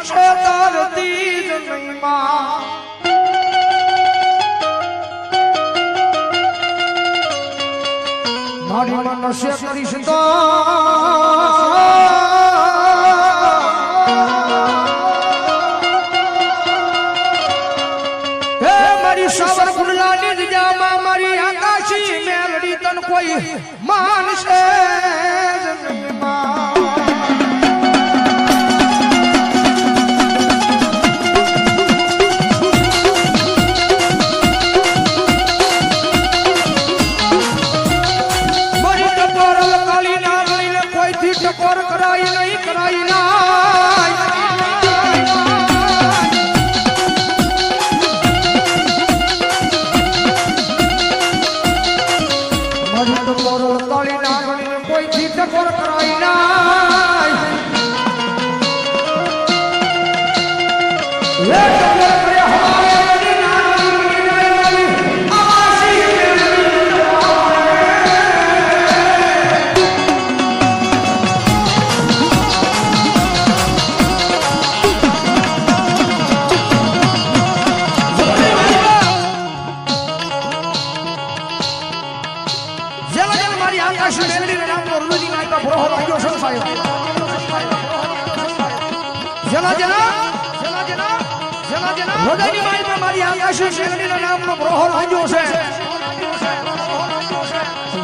છે ધરતી જમીનમાં મારી મનસે કરીશ તો હે મારી સાવર કુંડલાની જગ્યામાં મારી આકાશી મેલડી તન કોઈ માનશે જમીનમાં ટકોર કરાઈ નહીં કરાઈ ના મારી ટકોર કાળી ના ગણીને કોઈથી ટકોર કરાઈ ના ટકોર કર્યા હૃદયની માલમાં મારી આકાશી મેલડીના નામનો પ્રહોર વાગ્યો છે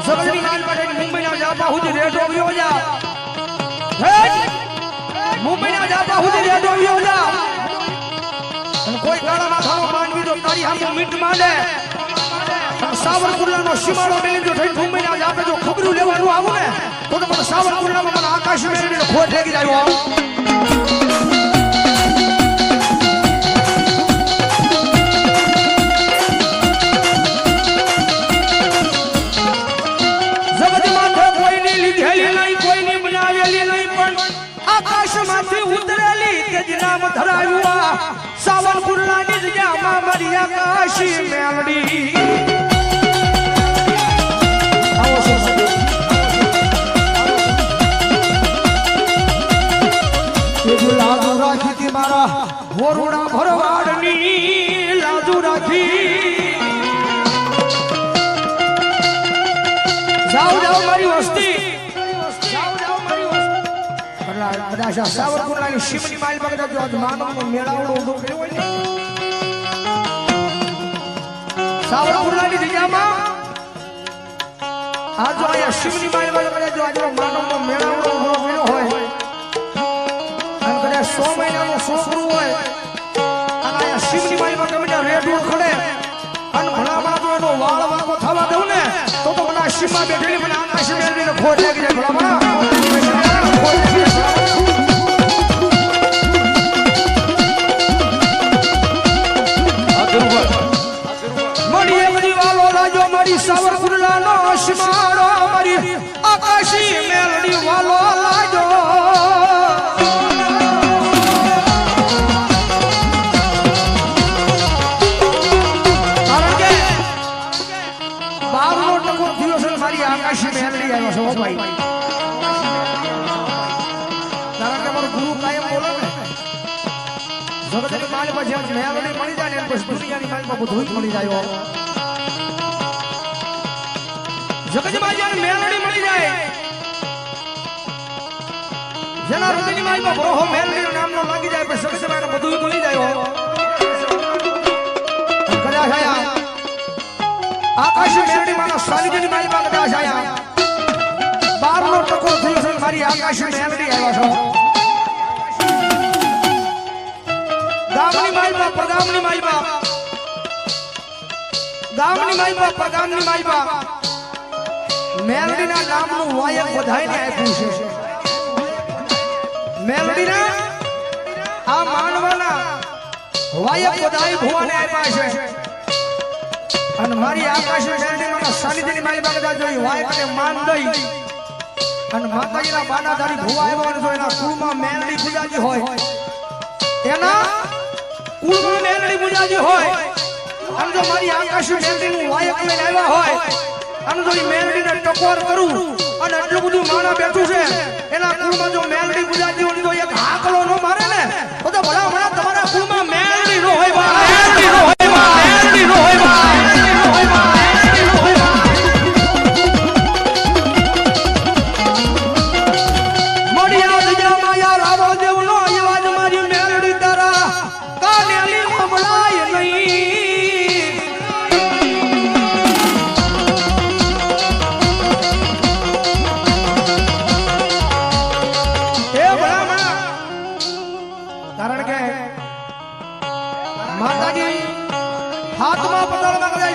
સબજની માલ માટે મુંબઈના જાપા સુધી રેડો આવ્યો જા મુંબઈના જાપા સુધી રેડો આવ્યો જા અને કોઈ કાળા માથાનો માનવી તો તારી સામે મીટ માંડે સાવરકુંડલાનો સીમાડો મેલી જો થઈ મુંબઈના જાપે જો ખબરું લેવાનું આવું ને તો મને સાવરકુંડલામાં મને આકાશી મેલડીનો ખોટ ઠેકી જાય સાવરકુંડલાની જગ્યામાં મારી આકાશી મેલડી લાજુ રાખી હતી મારા વરુણા ભરવાડની લાજુ રાખી જાઓ જાઓ મારી વસ્તી કદાચ સાવરકુંડલાની શિવની માલ પર કદાચ આજ માનવનો મેળાવડો ઉભો કર્યો હોય ને સાવરકુંડલાની જગ્યામાં આજ જો અહીંયા શિવની માલ પર કદાચ આજ માનવનો મેળાવડો ઉભો કર્યો હોય અને કદાચ 100 મહિનાનો છોકરું હોય અને અહીંયા શિવની માલ પર કદાચ રેડું ખડે અને ભલામાં જો એનો વાળ વાકો થવા દઉં ને તો મને આ શિવમાં બેઠેલી મને આકાશી મેળવીને ખોટ લાગી જાય ભલામાં સાવરકુંડલાનો સીમાડો મારી આકાશી મેલડી વાલો લાજો કારણ કે બારનો ટકો થયો છે મારી આકાશી મેલડી આવ્યો છે ભાઈ કારણ કે મારો ગુરુ કાયમ બોલે ને જગતની માલ પછી મેલડી મળી જાય ને પછી દુનિયાની માલમાં બધું જ મળી જાય જગતમાં જ્યારે મેલડી મળી જાય જેના હૃદયની માલમાં બહુ મેલડીનો નામનો લાગી જાય પછી જગતમાં બધું મળી જાય કદાચ આયા આકાશી મેલડી માનો સાનિધ્યની માલમાં કદાચ આયા 12નો ટકો થયો છે મારી આકાશી મેલડી આવ્યા છો ગામની માલમાં પ્રગામની માલમાં ગામની માલમાં પ્રગામની માલમાં મેલડીના નામનું વાયક બધાઈને આપ્યું છે મેલડીના આ માનવાના વાયક બધાઈ ભુવાને આપ્યા છે અને મારી આકાશી મેલડીના સાનિધ્યની મારી બાગડા જોઈ વાયકને માન દઈ અને માતાજીના બાનાધારી ભુવા આવ્યા જો એના કુળમાં મેલડી પૂજાજી હોય એના કુળમાં મેલડી પૂજાજી હોય અને જો મારી આકાશી મેલડીનું વાયક લઈને આવ્યા હોય અને જો મેલડીને ટકોર કરું અને એટલું બધું માણા બેઠું છે એના કુળમાં જો મેલડી પૂજાજી હોય તો એક હાકલો ન મારે ને તો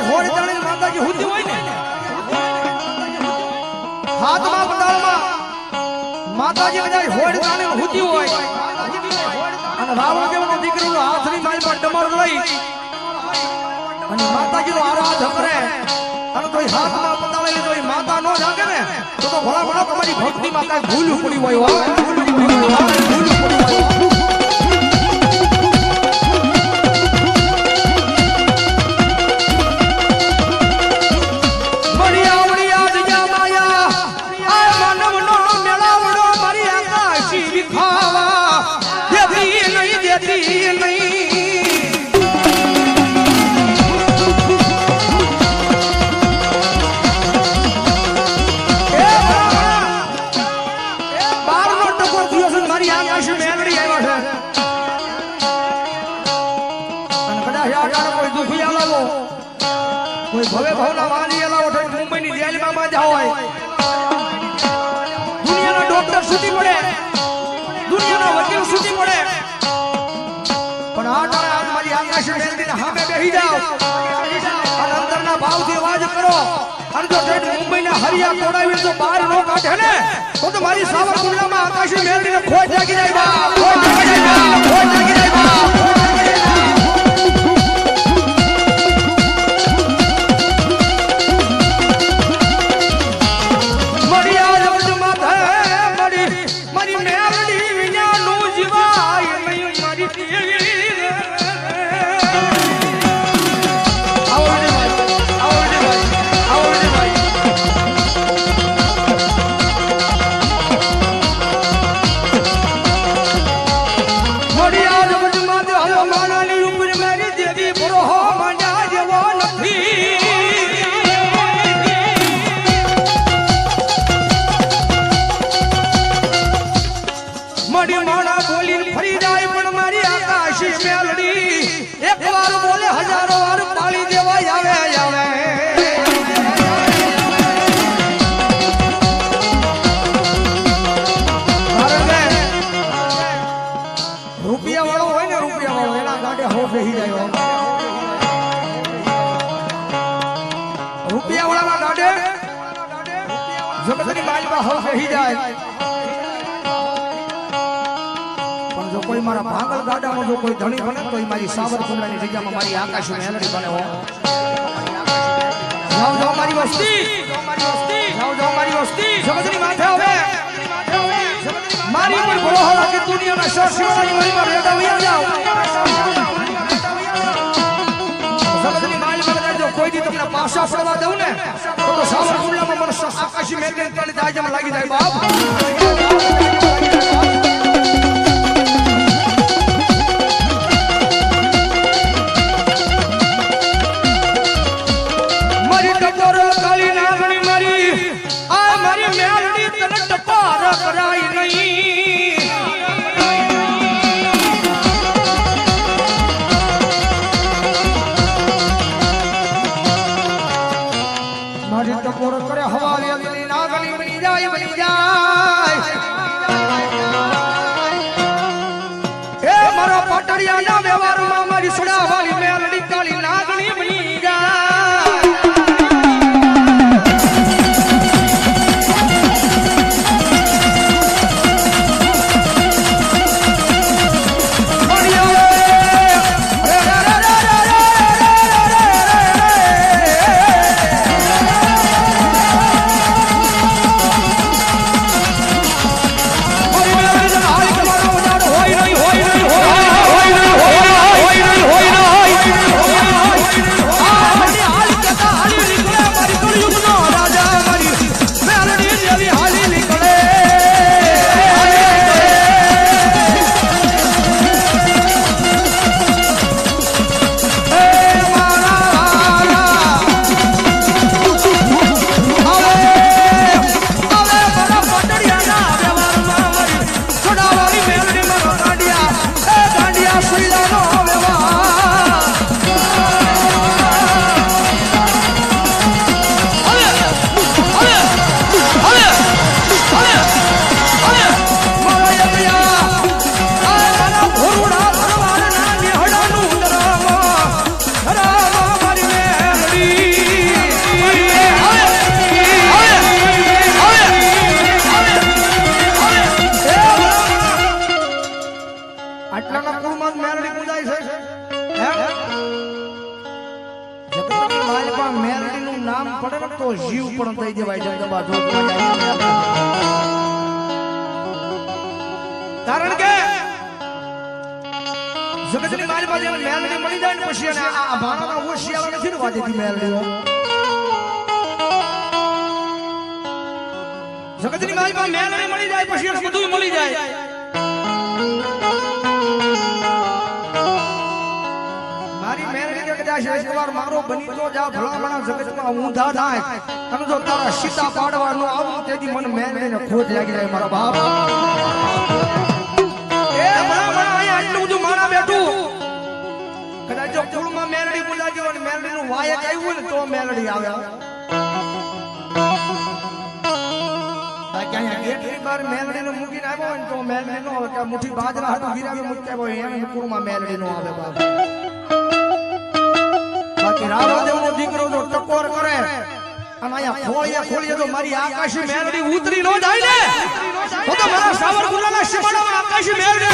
હોળ તાણી માતાજી હુતી હોય ને હાથમાં પડાળમાં માતાજી બધા હોળ તાણી હુતી હોય અને રાવણ દેવનો દીકરો હાથની માલમાં ડમર લઈ અને માતાજીનો આરાધ કરે અને કોઈ હાથમાં પતાળેલી કોઈ માતા નો જાગે ને તો ભલા ભલા તમારી ભક્તિ માતા ભૂલ પડી હોય ભૂલ પડી હોય કોઈ ભવે ભવના વાલી એલા ઉઠે મુંબઈની જેલમાં બાંધ્યા હોય દુનિયાના ડોક્ટર સુધી પડે દુનિયાના વકીલ સુધી પડે પણ આ ટાણે આજ મારી આકાશ મેલડીને સામે બેહી જાઓ અને અંદરના ભાવથી અવાજ કરો અને જો ઠેઠ મુંબઈના હરિયા તોડાવી તો બહાર નો કાઢે ને તો મારી સાવરકુંડલામાં આકાશ મેલડીને ખોટ લાગી જાય બા ખોટ લાગી જાય બા ખોટ લાગી જાય બા જગતની માલમાં હવ બેહી જાય પણ જો કોઈ મારા ભાંગલ ગાડામાં જો કોઈ ધણી બને તો મારી સાવરકુંડલાની જગ્યામાં મારી આકાશ મેલડી બને હો જાઓ જાઓ મારી વસ્તી જાઓ જાઓ મારી વસ્તી જગતની માથે હવે મારી પર ભરો હો કે દુનિયાના શાસનની મારી પર રેડા વયા જાઓ જગતની માલમાં જો કોઈ દી તમને પાછા પડવા દઉં ને તો સાવરકુંડલામાં મને આકાશી મેલડીને તને દાજમાં લાગી જાય બાપ મારી ટકોર કાળી નાગણી મારી આ મારી મેલડી તને ટકોર કરાય નહીં મારી ટકોર કરે હવા વેગની નાગણી બની જાય એ મારો પાટડિયાના વ્યવહારમાં મારી સુડાવાળી મેલડી કાળી નાગણી બની જાય જીવ પણ દઈ દેવાય જગદંબા જોત કારણ કે જગતની મારી પાસે મેલડી મળી જાય ને પછી અને આ ભાણાના ઓશિયાળા નથી ને વાજેથી મેલડીઓ જગતની મારી પાસે મેલડી મળી જાય પછી એને બધું મળી જાય મારી મેલડી કે કદાચ એકવાર મારો બની તો જા ભલામણા જગતમાં ઊંધા થાય અને જો તારા સીતા પાડવા નો આવું તેથી મને મેલડીને ખોટ લાગી જાય મારા બાપ કદાચ જો કુળમાં મેલડી બોલાવી હોય મેલડી નું વાયક આવ્યું ને તો મેલડી આવે બાકી અહીંયા ગેટની બહાર મેલડી નું મૂકીને આવ્યો હોય ને તો મેલડી નો આવે કે મુઠ્ઠી બાજરા હાટું ગીરાવી મૂક્યા હોય એમ કુળમાં મેલડી નો આવે બાકી રાવદેવ નો દીકરો જો ટકોર કરે અને અહીંયા ખોળીએ તો મારી આકાશી મેલડી ઉતરી ન જાય ને તો મારા સાવરકુંડલાના સીમાડામાં આકાશી મેલડી